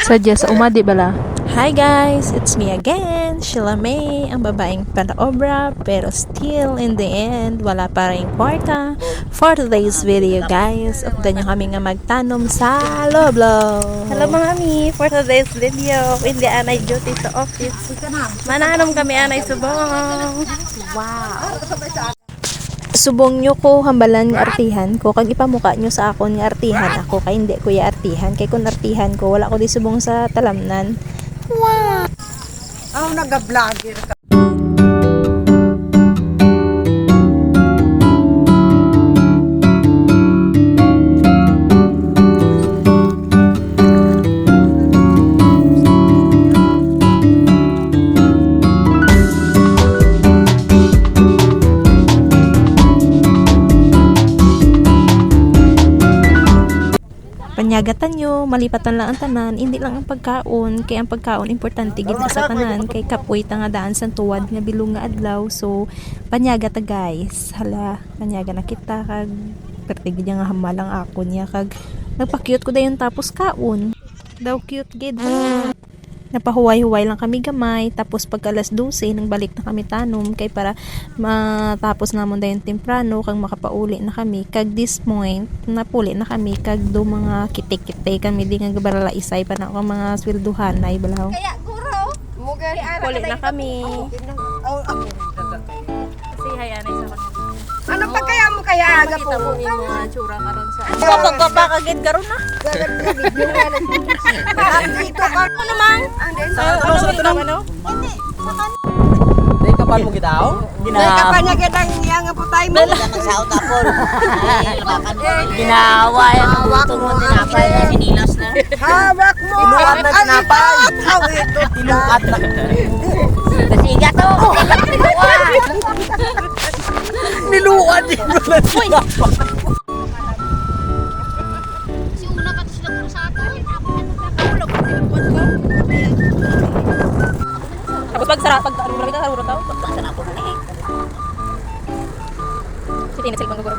Sadya sa umadi bala. Hi guys, it's me again, Sheila May, ang babaeng panaobra, pero still in the end, wala pa rin kwarta. For today's video guys, updan nyo kami nga magtanom sa Loblo. Hello mga ami, for today's video, hindi anay duty sa office. Mananom kami anay subong. Wow! Subong nyo ko hambalan nga artihan ko, kag ipamuka nyo sa akon nga artihan ako, kay hindi ko ya artihan, kay kung artihan ko, wala ko di subong sa talamnan. Wow! Oh, naga-vlogger ka. Panyagatan nyo, malipatan lang ang tanan, hindi lang ang pagkaon, kay ang pagkaon importante gid sa tanan, kay kapoy ta nga daan sa tuwad nga bilong nga adlaw. So panyaga ta guys, hala panyaga na kita, kag pertig nga hamalang ako niya, kag nagpa-cute ko dayon tapos kaon daw, cute gid. Napahuway-huway lang kami gamay, tapos pagka alas 12 nang balik na kami tanom, kay para matapos namon dayon temprano, kag makapauli na kami, kag this point napuli na kami, kag do mga kitik-kitik kami di nga gabarala isay pa na ako mga swelduhan ay balaw. Kaya guro, mugari Puli na kami. Kasi hayan ay sa kanila. Ano pa kaya mo kaya aga po? Kita mo yung mga tsura karon sa Pagpapa kagid karon na. Dito ka. ano naman? Ano sa ito naman no? Hindi. Dai kapan mo gitaw? May kapanyagit ang iya nga po tayo mo. Nagsaot apol. Ginawa yan. Hawak mo. Tinapay na sinilas na. Hawak mo. Tinuat na tinapay. Tinuat na. Kasiga to. Niluan din mo na tinapay. Tapos pag marami ka saruro tao, pagkasana po na eh. Sige, na cellphone ko ba?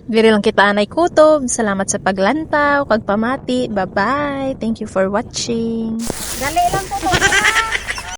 Diri lang kita anay kutob. Salamat sa paglantaw, kag pamati. Bye-bye. Thank you for watching. Dali lang po.